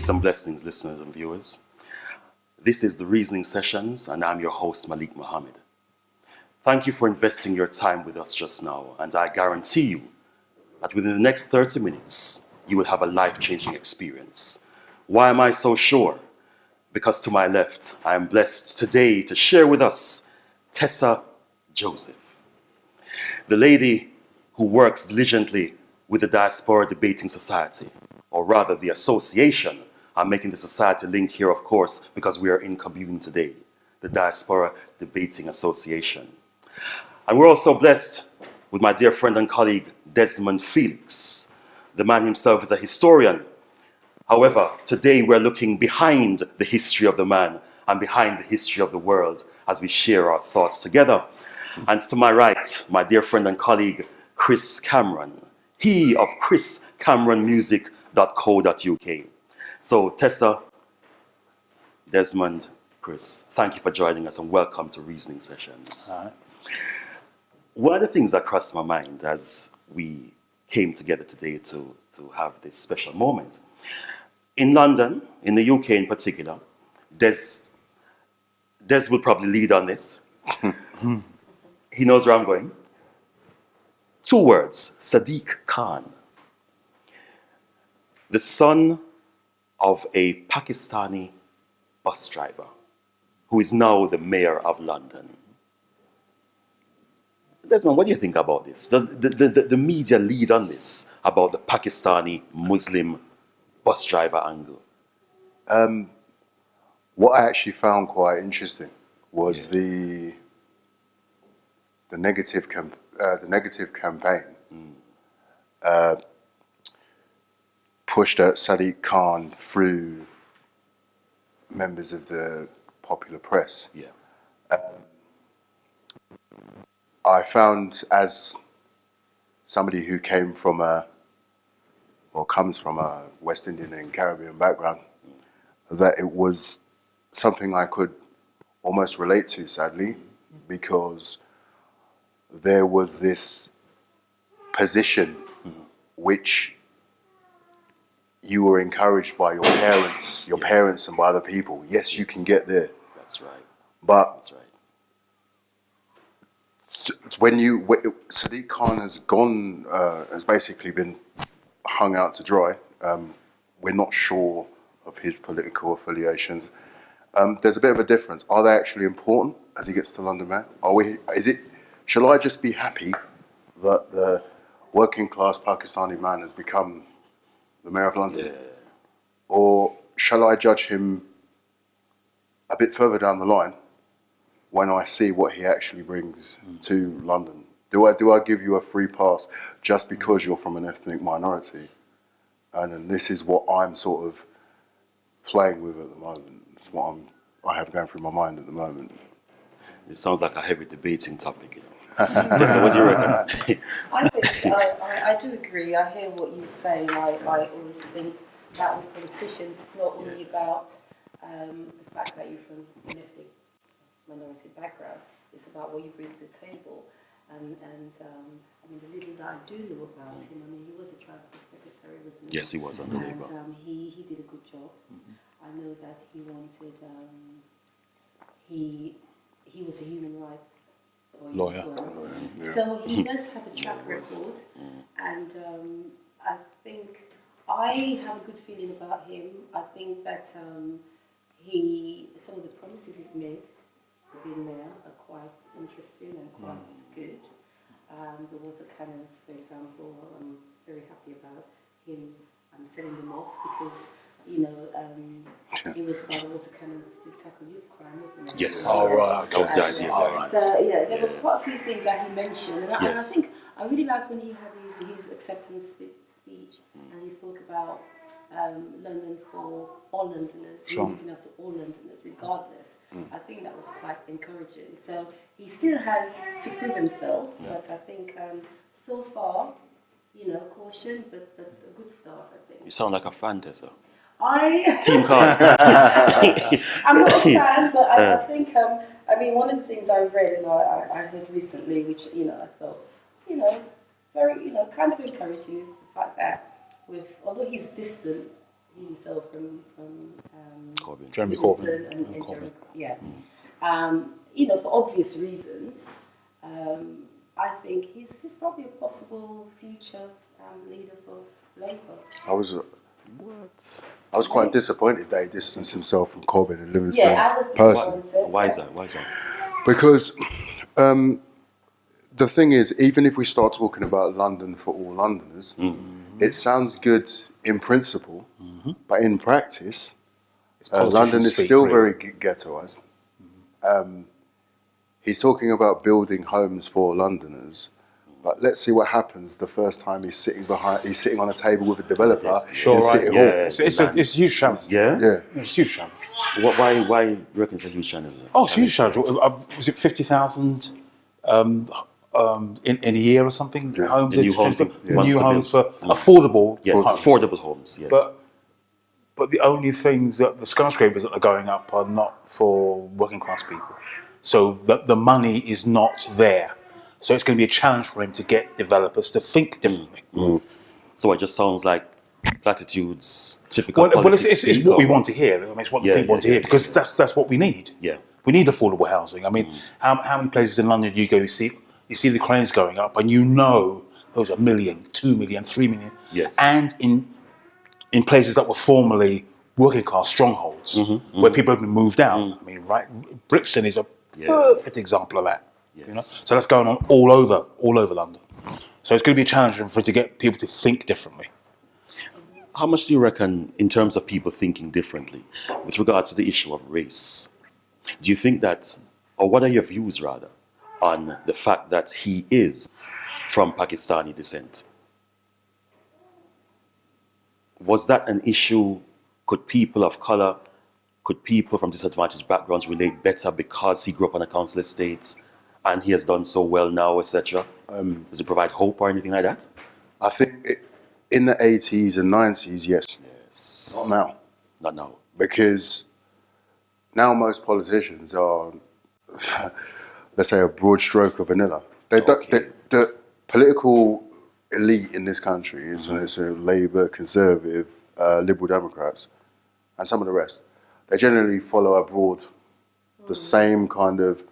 Peace and blessings, listeners and viewers. This is the Reasoning Sessions, and I'm your host, Malik Muhammad. Thank you for investing your time with us just now, and I guarantee you that within the next 30 minutes, you will have a life-changing experience. Why am I so sure? Because to my left, I am blessed today to share with us Tessa Joseph, the lady who works diligently with the Diaspora Debating Society, or rather the association. I'm making the society link here, of course, because we are in commune today, the Diaspora Debating Association. And we're also blessed with my dear friend and colleague, Desmond Felix. The man himself is a historian. However, today we're looking behind the history of the man and behind the history of the world as we share our thoughts together. And to my right, my dear friend and colleague, Chris Cameron. He of chriscameronmusic.co.uk. So Tessa, Desmond, Chris, thank you for joining us and welcome to Reasoning Sessions. One of the things that crossed my mind as we came together today to have this special moment, in London, in the UK in particular, Des will probably lead on this. He knows where I'm going. 2 words, Sadiq Khan, the son of a Pakistani bus driver who is now the mayor of London. Desmond, what do you think about this? Does the media lead on this about the Pakistani Muslim bus driver angle? What I actually found quite interesting was the negative campaign pushed at Sadiq Khan through members of the popular press. Yeah. I found, as somebody who comes from a West Indian and Caribbean background, that it was something I could almost relate to, sadly, because there was this position which you were encouraged by your parents and by other people. Yes, you can get there. That's right. But That's right. when Sadiq Khan has basically been hung out to dry. We're not sure of his political affiliations. There's a bit of a difference. Are they actually important as he gets to London Mayor? Shall I just be happy that the working class Pakistani man has become the Mayor of London? Yeah. Or shall I judge him a bit further down the line when I see what he actually brings to London? Do I give you a free pass just because you're from an ethnic minority? And then this is what I'm sort of playing with at the moment. It's what I have going through my mind at the moment. It sounds like a heavy debating topic. Tessa, what do you reckon? I think I do agree. I hear what you say. I always think that with politicians, it's not only about the fact that you're from an ethnic minority background. It's about what you bring to the table. And I mean, the little that I do know about him, I mean, he was a transport secretary, wasn't he? Yes, he was under Labour. And he did a good job. I know that he wanted, he was a human rights lawyer as well. So he does have a track record, and I think I have a good feeling about him. I think that some of the promises he's made for being mayor are quite interesting and quite good. The water cannons, for example, I'm very happy about him setting them off because, you know, it was about the water cannons to tackle youth crime, wasn't it? Yes. Oh, right. That was the idea. Right. So, yeah, there were quite a few things that he mentioned. And I think I really like when he had his acceptance speech and he spoke about London for all Londoners, looking after all Londoners, regardless. I think that was quite encouraging. So he still has to prove himself, but I think so far, you know, caution, but a good start, I think. You sound like a fan, Tessa. Team card. I'm not a fan, but I think, I mean, one of the things I read and I heard recently, which, you know, I thought, you know, very, you know, kind of encouraging is the fact that although he's distant, himself from Corbyn. Jeremy Wilson Corbyn. and Corbyn. Jeremy, yeah. You know, for obvious reasons, I think he's probably a possible future leader for Labour. I was quite disappointed that he distanced himself from Corbyn and Livingston. Yeah, I was personally. disappointed. Why is that? Why is that? Because the thing is, even if we start talking about London for all Londoners, it sounds good in principle, but in practice, London is still very ghettoised. He's talking about building homes for Londoners, but let's see what happens the first time he's sitting on a table with a developer in City Hall. It's a huge challenge. Yeah? It's a huge challenge. Why do you reckon it's a huge challenge? Oh, it's a huge challenge. Was it 50,000 in a year or something? Yeah. Homes, The new homes he wants new to homes build. for affordable Yes, homes. affordable homes, yes. But the only things that the skyscrapers that are going up are not for working class people. So the money is not there. So it's going to be a challenge for him to get developers to think differently. So it just sounds like platitudes, typical Well, politics. it's what we want to hear. I mean, it's what the people want to hear because that's what we need. Yeah. We need affordable housing. I mean, how many places in London do you go? You see the cranes going up, and you know those are 1 million, 2 million, 3 million. Yes. And in places that were formerly working class strongholds, where people have been moved out. I mean, right? Brixton is a perfect example of that. Yes. You know? So that's going on all over London. So it's going to be a challenge for it to get people to think differently. How much do you reckon, in terms of people thinking differently, with regards to the issue of race, do you think that, or what are your views rather, on the fact that he is from Pakistani descent? Was that an issue? Could people of color, could people from disadvantaged backgrounds relate better because he grew up on a council estate and he has done so well now, etc.? Does it provide hope or anything like that? I think in the 80s and 90s, yes. Not now. Not now. Because now most politicians are, let's say, a broad stroke of vanilla. The political elite in this country is Labour, Conservative, Liberal Democrats, and some of the rest. They generally follow the same kind of,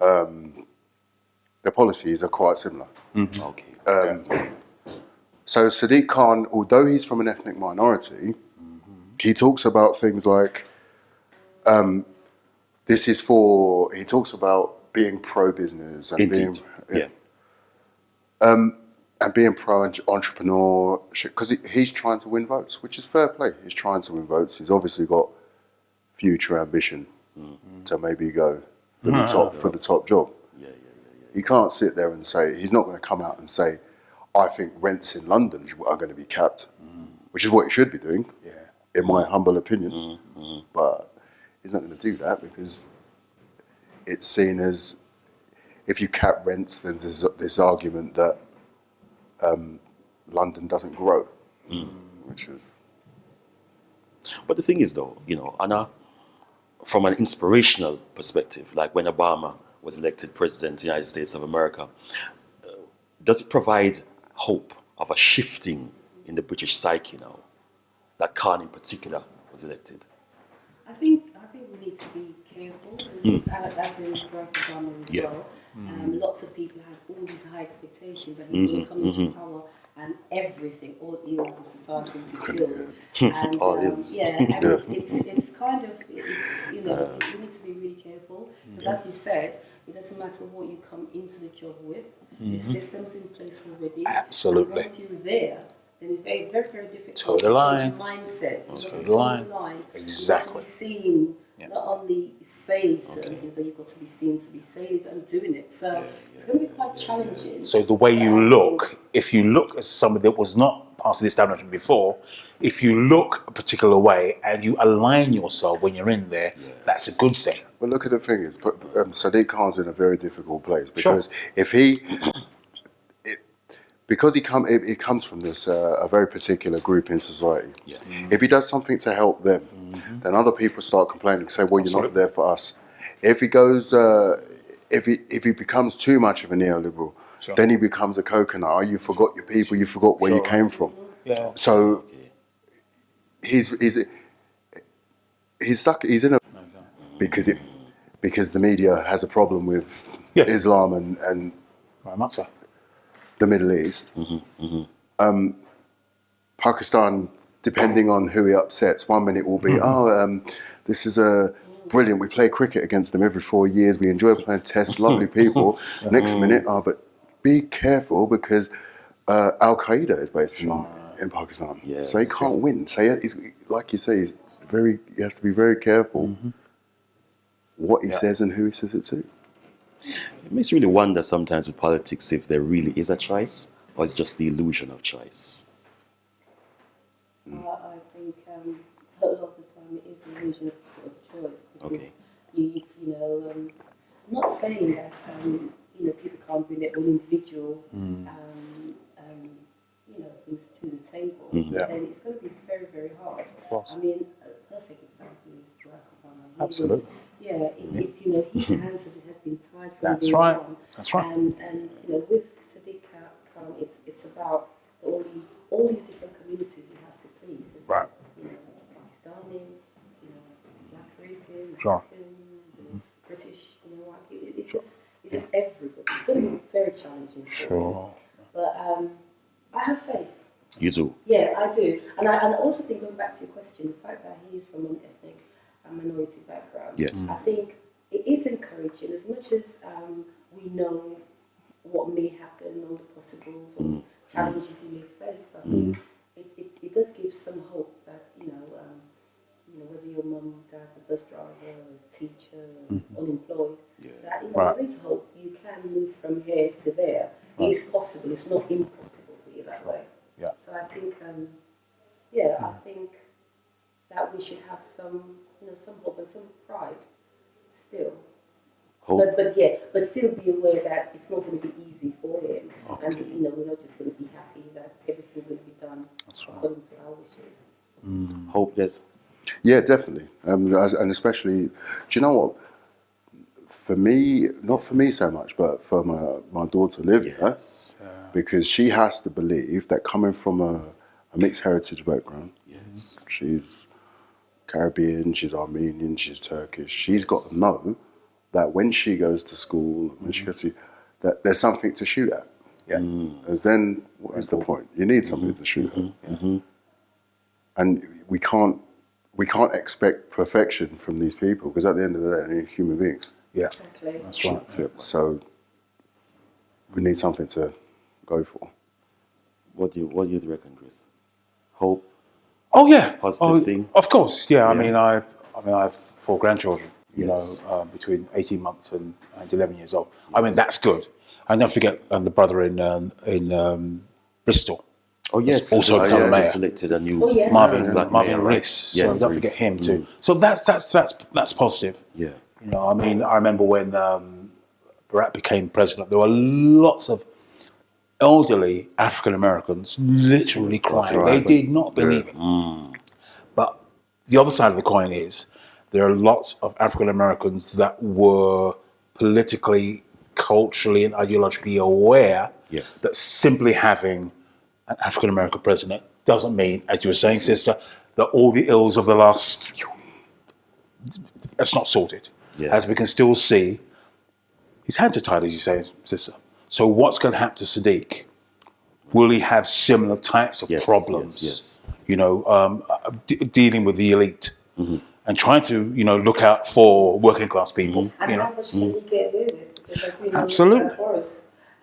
their policies are quite similar. Okay. So Sadiq Khan, although he's from an ethnic minority, he talks about things like, he talks about being pro-business and Indeed. being pro-entrepreneurship, because he's trying to win votes, which is fair play. He's trying to win votes. He's obviously got future ambition to maybe go for the top job. He can't sit there and say, he's not going to come out and say, I think rents in London are going to be capped, which is what he should be doing, in my humble opinion. But he's not going to do that because it's seen as, if you cap rents, then there's this argument that London doesn't grow, which is... But the thing is, though, you know, from an inspirational perspective, like when Obama was elected president of the United States of America, does it provide hope of a shifting in the British psyche now, that Khan in particular was elected? I think we need to be careful because that's been Barack Obama as well. Lots of people have all these high expectations that he's going to come into power and everything, all ills of society to kill. And All ills. it's kind of, you know, we need to be really careful because as you said, it doesn't matter what you come into the job with. The system's in place already. Absolutely. And once you're there, then it's very, very, very difficult Toe to the line. change your mindset. Toe You've the got line. to toe the line. Exactly. You've got to be seen, not only say certain things, but you've got to be seen to be saying it and doing it. So it's going to be quite challenging. So the way you look, if you look as somebody that was not part of the establishment before, if you look a particular way and you align yourself when you're in there, that's a good thing. Well, look at the thing is, Sadiq Khan's in a very difficult place because if he... Because he comes from this a very particular group in society. If he does something to help them, then other people start complaining, say, "Well, you're not there for us." If he goes, if he becomes too much of a neoliberal, then he becomes a coconut. Oh, you forgot your people, you forgot where you came from. So he's stuck. He's in a because the media has a problem with Yeah. Islam and Very much so. the Middle East. Pakistan, depending on who he upsets, 1 minute will be, this is brilliant. We play cricket against them every 4 years. We enjoy playing tests, lovely people. Next minute, but be careful because Al Qaeda is based in Pakistan. Yes. So he can't win. So he's, like you say, he has to be very careful what he says and who he says it to. It makes you really wonder sometimes with politics if there really is a choice or it's just the illusion of choice. I think a lot of the time it is the illusion of choice. Because Okay. I'm not saying that people can't bring their own individual things to the table. Yeah. Then it's going to be very, very hard. course. I mean, a perfect example is Barack Obama. Absolutely. It's his hands has been tied from That's day right. one. That's right. And with Sadiq Khan, it's about all these different communities he has to please. It's Right. Pakistani, Black Caribbean, Sure. African, British, it's just everybody. It's going to be very challenging. Sure. But I have faith. You do. Yeah, I do. And I also think, going back to your question, the fact that he is from an ethnic and minority background, Yes. I think it is encouraging as much as we know what may happen, all the possibles or challenges he may face. I think it does give some hope that, whether your mum, dad's a bus driver, a teacher, unemployed, that Right. there is hope. You can move from here to there. It is possible. It's not impossible for you that way. Yeah. So I think, I think that we should have some hope and some pride still. Hope. But still be aware that it's not going to be easy for him, Okay. and we're not just going to be happy that everything's going to be done according to our wishes. Hope, yes. Yeah, definitely. And especially, do you know what? For me, not for me so much, but for my daughter Livia, Yes. because she has to believe that coming from a mixed heritage background, Yes. she's Caribbean, she's Armenian, she's Turkish, she's got to know that when she goes to school, when she goes to, that there's something to shoot at. Yeah. As then, what is the point? You need something to shoot at. And we can't expect perfection from these people because at the end of the day, they're human beings. Yeah. Exactly. That's right. So we need something to go for. What do you reckon, Chris? Hope. Oh yeah. Positive thing. Of course. Yeah. I Yeah. mean, I have 4 grandchildren. Yes. Between 18 months and 11 years old. I mean, that's good. And don't forget the brother in Bristol. Oh yes. Also They become a mayor. selected a new Oh, yeah. Marvin black Marvin mayor, right? Rees. Yes, So don't Rees. forget him too. So that's positive. Yeah. I mean, I remember when Barack became president, there were lots of elderly African Americans literally crying. right. They did not believe it. But the other side of the coin is there are lots of African Americans that were politically, culturally, and ideologically aware Yes. that simply having an African American president doesn't mean, as you were saying, sister, that all the ills of the last, it's not sorted. Yeah. As we can still see, his hands are tied, as you say, sister. So what's going to happen to Sadiq? Will he have similar types of Yes, problems? yes. Dealing with the elite and trying to, look out for working class people. And how much can he get away with? Because as we know, Absolutely. Boris,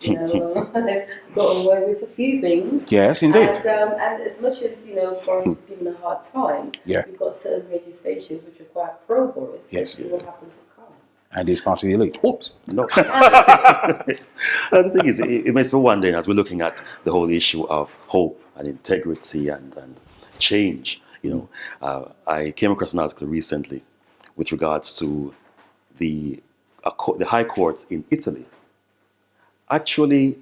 they've got away with a few things. Yes, indeed. And as much as Boris is given a hard time, Yeah. you've got certain legislations which require pro-Boris. Yes. See what happens to Khan. And he's part of the elite. Whoops. No. And the thing is, it makes me wonder as we're looking at the whole issue of hope and integrity and change. I came across an article recently with regards to the high courts in Italy actually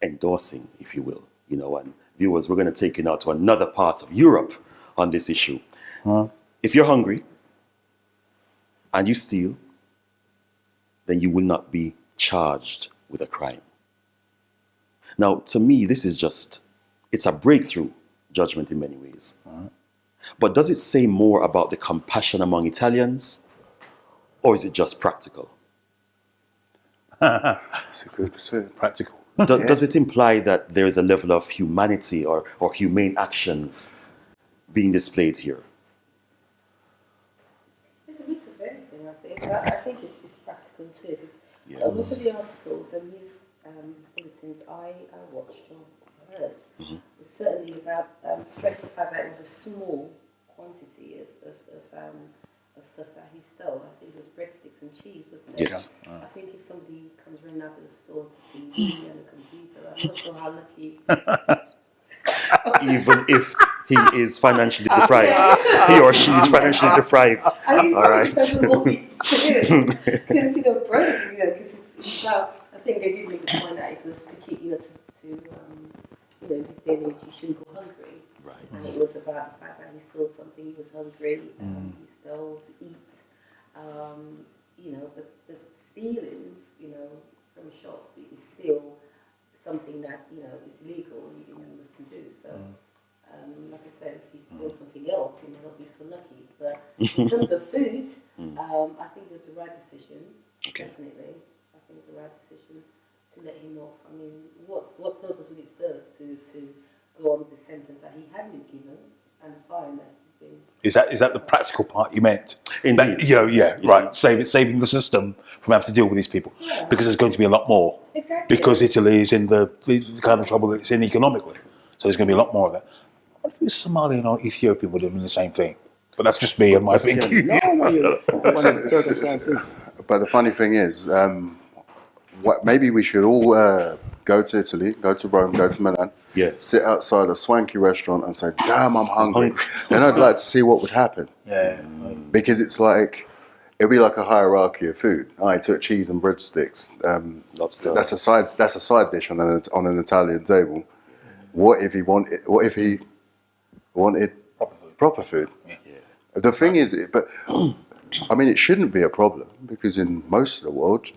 endorsing, if you will, and viewers, we're going to take it now to another part of Europe on this issue. If you're hungry and you steal, then you will not be charged with a crime. Now, to me, this is it's a breakthrough judgment in many ways. But does it say more about the compassion among Italians, or is it just practical? That's a good decision. Practical. Does it imply that there is a level of humanity or humane actions being displayed here? It's a mix of everything, I think. I think it's practical too, because most of the articles and news bulletins I watched or heard was certainly about stress the fact that it was a small quantity of stuff that he stole. I think it was breadsticks and cheese, wasn't it? Yes. I think if somebody comes running out of the store with a TV and a computer, I'm not sure how lucky. Even if he is financially deprived, he or she is financially deprived. I mean, All right. because because broke, because it's about. I think they did make the point that it was to keep in this day and age, you shouldn't go hungry. Right. And it was about the fact that he stole something. He was hungry. He stole to eat. But stealing, from a shop is still something that is illegal and you mustn't do. So. Like I said, if you steal something else, you may not be so lucky. But in terms of food, I think it was the right decision. Okay. Definitely, I think it was the right decision to let him off. I mean, what purpose would it serve to go on with the sentence that he had been given and the fine that he'd been? Is that the practical part you meant? Indeed. Right. Saving the system from having to deal with these people, because there's going to be a lot more. Exactly. Because Italy is in the kind of trouble that it's in economically, so there's going to be a lot more of that. What if it was Somalian or Ethiopian would have been the same thing? But that's just me and my thinking. Circumstances. But the funny thing is, maybe we should all go to Italy, go to Rome, go to Milan, sit outside a swanky restaurant and say, damn, I'm hungry. Then I'd like to see what would happen. Yeah. Because it's like, it'd be like a hierarchy of food. I took cheese and breadsticks. Lobster. That's a side dish on an Italian table. What if he wanted proper food? Yeah. The thing is, I mean, it shouldn't be a problem, because in most of the world,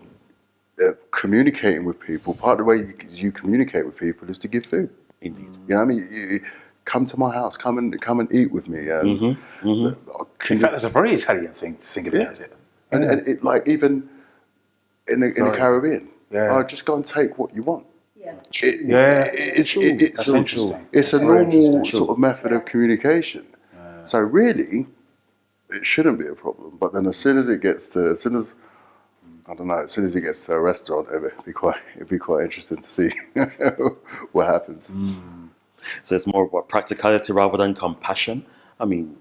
communicating with people, part of the way you communicate with people is to give food. Indeed. You know what I mean? You come to my house, come and eat with me. In fact, that's a very Italian thing to think about it. And it, like, even in the Caribbean, just go and take what you want. Yeah. It's a normal sort of method of communication. So really, it shouldn't be a problem. But then as soon as it gets to a restaurant, it'd be quite interesting to see what happens. So it's more about practicality rather than compassion. I mean,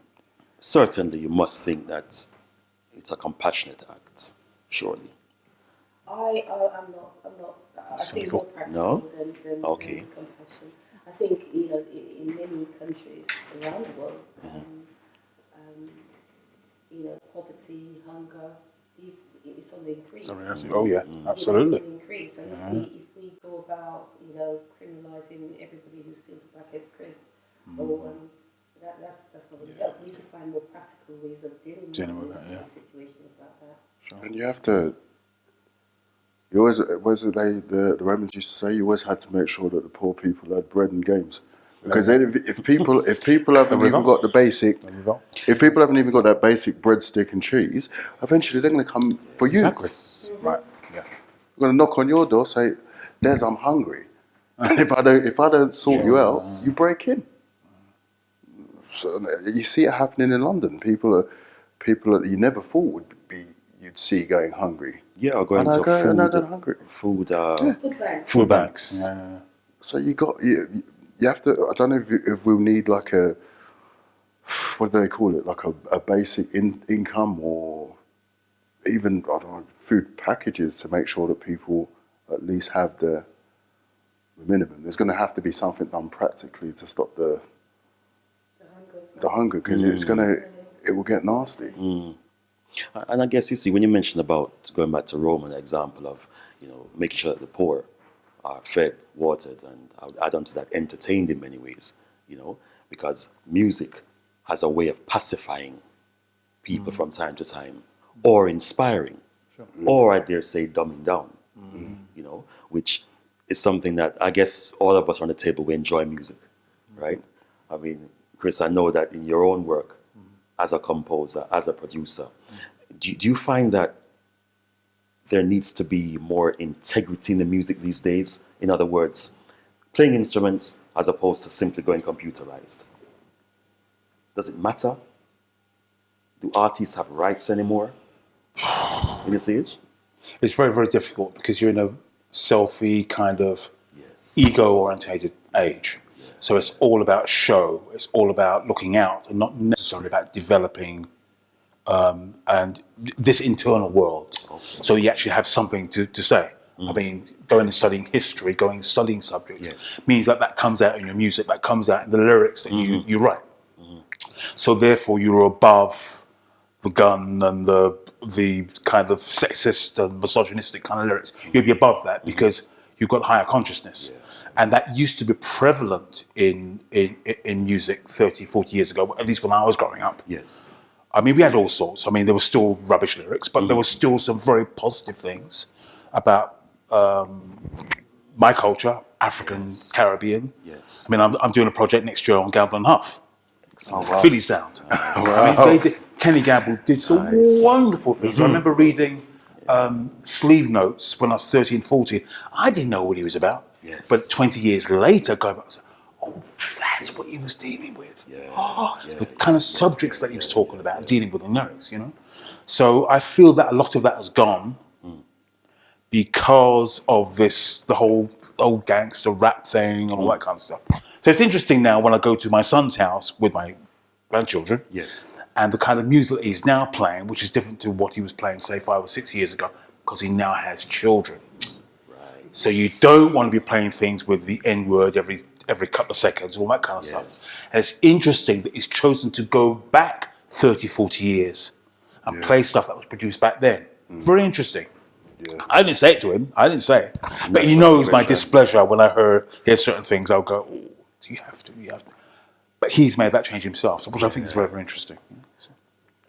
certainly you must think that it's a compassionate act, surely. I'm not. I think more practical than compassion. I think in many countries around the world, poverty, hunger, it's on the increase. Oh yeah, absolutely. It's on the increase, and if we go about criminalising everybody who steals a packet of crisps, that's not going to help. We need to find more practical ways of dealing with situations like that. Sure. And you have to. You always, the Romans used to say, you always had to make sure that the poor people had bread and games, because then if people haven't even got the basic, if people haven't even got that basic breadstick and cheese, eventually they're going to come for you. Exactly. Right. Yeah. They're going to knock on your door, say, "Des, I'm hungry," and if I don't sort you out, you break in. So you see it happening in London. People that you never thought you'd see going hungry. Yeah, or going to hungry. Food banks. Yeah. So you have to. I don't know if we'll need like a, what do they call it? Like a basic income, or even, I don't know, food packages to make sure that people at least have the minimum. There's going to have to be something done practically to stop the hunger, because it will get nasty. And I guess, you see, when you mentioned about going back to Rome, an example of, making sure that the poor are fed, watered, and I would add on to that, entertained in many ways, because music has a way of pacifying people from time to time, or inspiring, or I dare say dumbing down, which is something that I guess all of us on the table, we enjoy music, right? I mean, Chris, I know that in your own work as a composer, as a producer, do you find that there needs to be more integrity in the music these days? In other words, playing instruments as opposed to simply going computerized. Does it matter? Do artists have rights anymore in this age? It's very, very difficult because you're in a selfie kind of Yes. ego-orientated age. So it's all about show. It's all about looking out, and not necessarily about developing and this internal world. Okay. So you actually have something to say. I mean, going and studying history, going and studying subjects, Yes. means that comes out in your music, that comes out in the lyrics that you write. So therefore, you're above the gun and the kind of sexist and misogynistic kind of lyrics. You'll be above that because you've got higher consciousness. Yeah. And that used to be prevalent in music 30, 40 years ago, at least when I was growing up. Yes. I mean, we had all sorts. I mean, there were still rubbish lyrics, but there were still some very positive things about my culture, African, Yes. Caribbean. Yes. I mean, I'm doing a project next year on Gamble and Huff. Excellent. Philly sound. I mean, Kenny Gamble did some wonderful things. I remember reading sleeve notes when I was 13, 14. I didn't know what he was about. Yes. But 20 years later, going back, I said, oh, that's what he was dealing with. The kind of subjects that he was talking about, dealing with the lyrics, you know. So I feel that a lot of that has gone because of the whole old gangster rap thing and all that kind of stuff. So it's interesting now when I go to my son's house with my grandchildren, Yes. and the kind of music that he's now playing, which is different to what he was playing, say, 5 or 6 years ago, because he now has children. Right. So you don't want to be playing things with the N-word every couple of seconds, all that kind of Yes. stuff. And it's interesting that he's chosen to go back 30, 40 years and play stuff that was produced back then. Very interesting. Yeah. I didn't say it to him. I didn't say it. But he knows my displeasure when I hear certain things. I'll go, oh, you have to. But he's made that change himself, which I think is very, very interesting.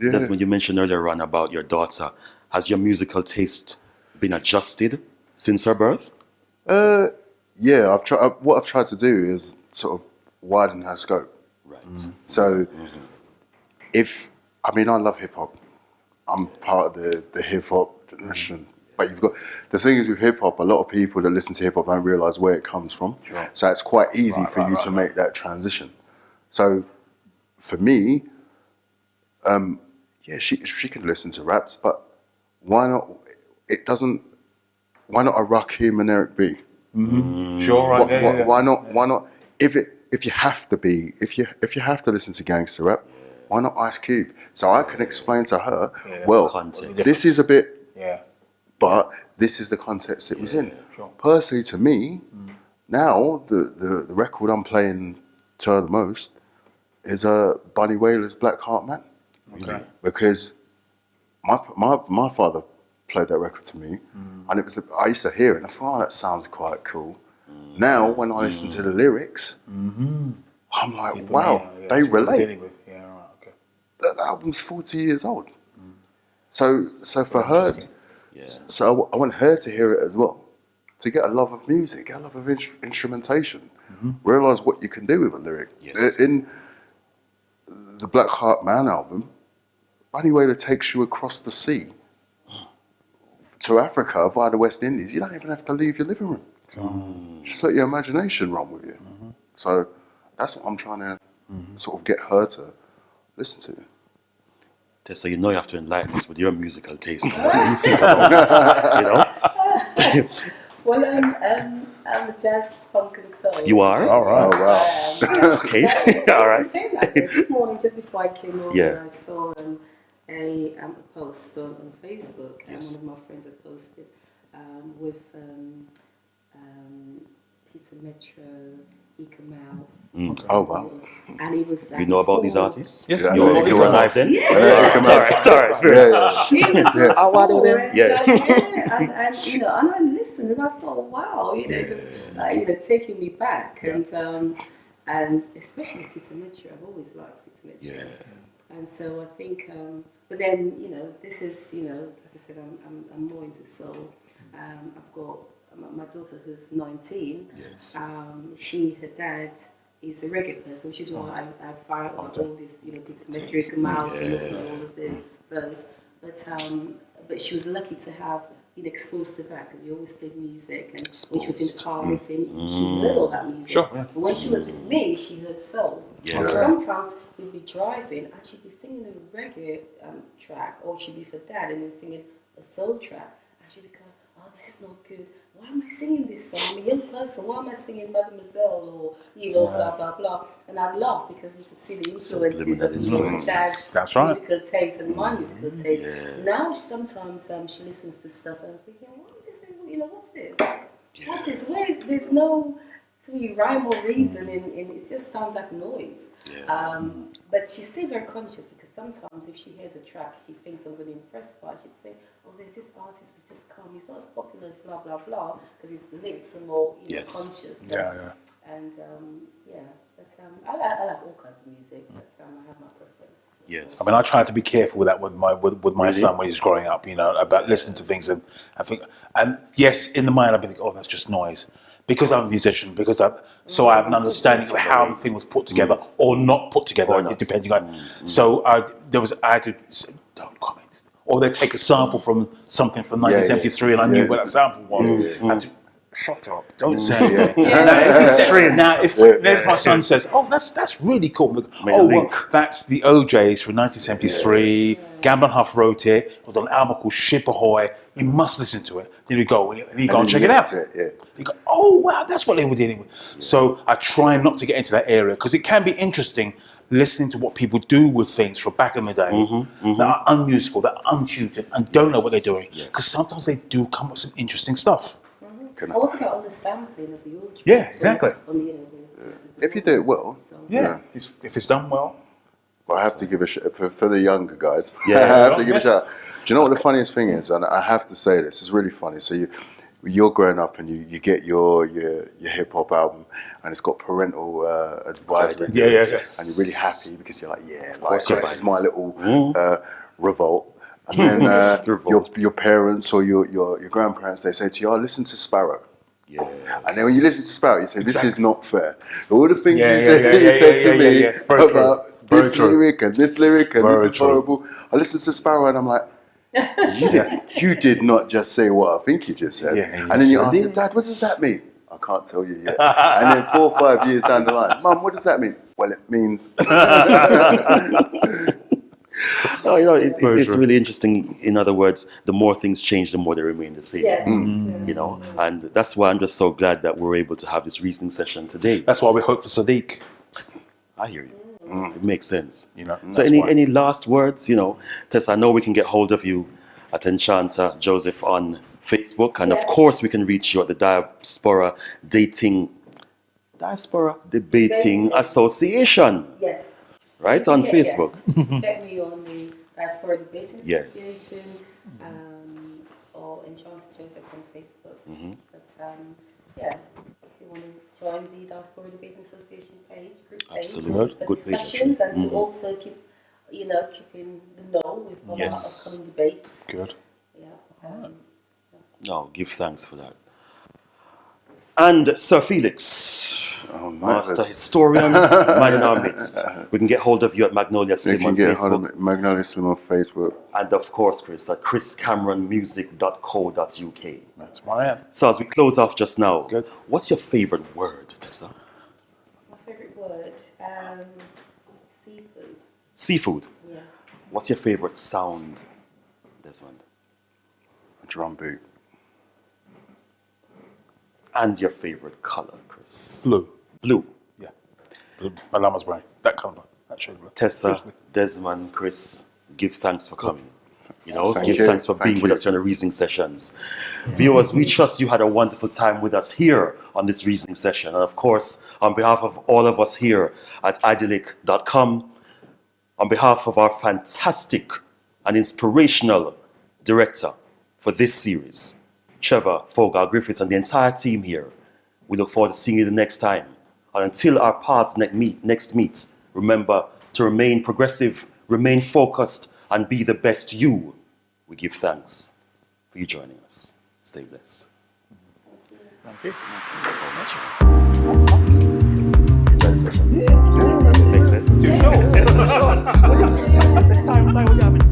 Yeah. That's when you mentioned earlier, Ron, about your daughter. Has your musical taste been adjusted since her birth? Yeah, what I've tried to do is sort of widen her scope. Right. So, I love hip hop. I'm part of the hip hop generation. But the thing is with hip hop, a lot of people that listen to hip hop don't realize where it comes from. Sure. So it's quite easy for you to make that transition. So for me, she can listen to raps, but why not? Why not a Rakim and Eric B? Sure, right? Why not? Why not? If you have to listen to gangster rap, why not Ice Cube? So I can explain to her, well, Context. this is a bit, Yeah. but this is the context it was in. Sure. Personally, to me, now the record I'm playing to her the most is Bunny Wailer's Black Heart Man. Okay. Because my father played that record to me, and I used to hear it and I thought, oh, that sounds quite cool. Now when I listen to the lyrics, I'm like, wow, they relate. Yeah, right, okay. That album's 40 years old. So for her, so I want her to hear it as well, to get a love of music, get a love of instrumentation, realize what you can do with a lyric. Yes. In the Black Heart Man album, Bunny Wailer takes you across the sea to Africa via the West Indies. You don't even have to leave your living room. Just let your imagination run with you. So that's what I'm trying to sort of get her to listen to. Tessa, you know you have to enlighten us with your musical taste. What do you think about this? You know? Well, I'm a jazz, funk and soul. You are? All right. Oh, wow. Okay. All right. This morning, just before I came over, Yeah. I saw a post on Facebook, and Yes. one of my friends had posted with Peter Metro, Ika Mouse. Oh, wow. And he was like, You know about these artists? Yes, Yeah, You're I know you're Ika alive Mouse. then? Yeah. Sorry. Yeah. I want them. Yeah. So, yeah, and and I listened and I thought, wow, it was taking me back, and especially Peter Mitchell. I've always liked Peter Mitchell. Yeah. And so I think, but then this is like I said, I'm more into soul. I've got my daughter who's 19. Yes. Her dad is a reggae person, which is why I fire out all this, Peter Metric, Mouse, and all of those. But she was lucky to have been exposed to that because he always played music, and when she was in the car with him, she heard all that music. Sure, yeah. But when she was with me, she heard soul. Yes. And sometimes we'd be driving and she'd be singing a reggae track, or she'd be for Dad and then singing a soul track, and she'd be going, "Oh, this is not good. Why am I singing this song? I'm a young person. Why am I singing Mademoiselle or blah blah blah?" And I'd laugh because you could see the influences of Dad's That's right. musical taste and my musical taste. Yeah. Now sometimes she listens to stuff and I'm thinking, what is this? What's this? Yeah. What's this? There's no rhyme or reason, and it just sounds like noise. Yeah. But she's still very conscious because sometimes if she hears a track she thinks I'm going to impress by, she'd say, "Oh, there's this artist who's just come. He's not as popular as blah blah blah because his lyrics are more Yes. conscious." Yeah. And but I like all kinds of music, but I have my preference. Yes. I mean, I try to be careful with that with my Really? son when he's growing up. About listening to things, and I think, and yes, in the mind I've been thinking, "Oh, that's just noise," because I'm a musician, so I have an understanding of how the thing was put together or not put together, Or not. depending on. So I had to say, "Don't comment," or they take a sample from something from 1973, and I knew what that sample was. I had to, "Shut up! Don't say anything." Now, if my son says, "Oh, that's really cool," I'm like, "Oh, well, that's the OJs from 1973. Yes. Gamble and Huff wrote it. It was an album called Ship Ahoy. You must listen to it." Then you go and you go and check it out. You go, "Oh wow, that's what they were dealing with." So I try not to get into that area because it can be interesting listening to what people do with things from back in the day that are unmusical, that are untutored, and don't know what they're doing. Because sometimes they do come with some interesting stuff. I also got all the sampling of the old. Yeah, exactly. If you do it well. Yeah, if it's done well. But I have to give a shout for the younger guys. Yeah. I have to give a shout. Do you know what the funniest thing is? And I have to say this, it's really funny. So you're growing up and you get your hip hop album and it's got parental advisory. Yeah, lyrics, yes. And you're really happy because you're like, course this is my little revolt. And then your parents or your grandparents, they say to you, "Oh, listen to Sparrow." Yeah. And then when you listen to Sparrow, you say, "This is not fair." All the things Yeah, you yeah, said, yeah, you yeah, said yeah, to yeah, me yeah. Very true. about Very this true. lyric and this lyric and Very this is true. horrible. I listen to Sparrow and I'm like, you did not just say what I think you just said. Yeah, and then you sure ask did. him, "Dad, what does that mean?" "I can't tell you yet." And then 4 or 5 years down the line, "Mum, what does that mean?" "Well, it means." No, it's true. really interesting. In other words, the more things change, the more they remain the same. Yes. And that's why I'm just so glad that we're able to have this reasoning session today. That's why we hope for Sadiq. I hear you. It makes sense. So So any last words? Tess, I know we can get hold of you at Enchanter Joseph on Facebook, and of course we can reach you at the Diaspora Debating Debating. Association, Yes. right, on Facebook. Yes. Get me on the Diaspora Debating Yes. Association, or Enchanted Joseph on Facebook. But if you want to join the Diaspora Debating Association group page, Absolutely. for Good page, discussions, actually. and to also keep in the know with all our Yes. upcoming debates. Good. Yeah. No, give thanks for that. And Sir Felix, Master Historian, man in our midst. We can get hold of you at Magnolia You Slim can on get hold Facebook. of Magnolia Slim on Facebook. And of course, Chris, at chriscameronmusic.co.uk. That's where I am. So as we close off just now, Good. what's your favorite word, Tessa? My favorite word, seafood. Seafood. Yeah. What's your favorite sound, Desmond? A drum beat. And your favorite color, Chris? Blue. Blue. Yeah. My llama's brain. That colour. That shade of blue. Tessa, Seriously. Desmond, Chris, give thanks for coming. Thank Give you. thanks for Thank being with you. us on the Reasoning Sessions. Viewers, we trust you had a wonderful time with us here on this Reasoning Session. And of course, on behalf of all of us here at iDeLick.com, on behalf of our fantastic and inspirational director for this series, Trevor Fogar Griffiths, and the entire team here, we look forward to seeing you the next time. And until our paths next meet, remember to remain progressive, remain focused, and be the best you. We give thanks for you joining us. Stay blessed. Thank you. Thank you so much. Enjoy the session. Makes sense. Too short. What's the time like when you have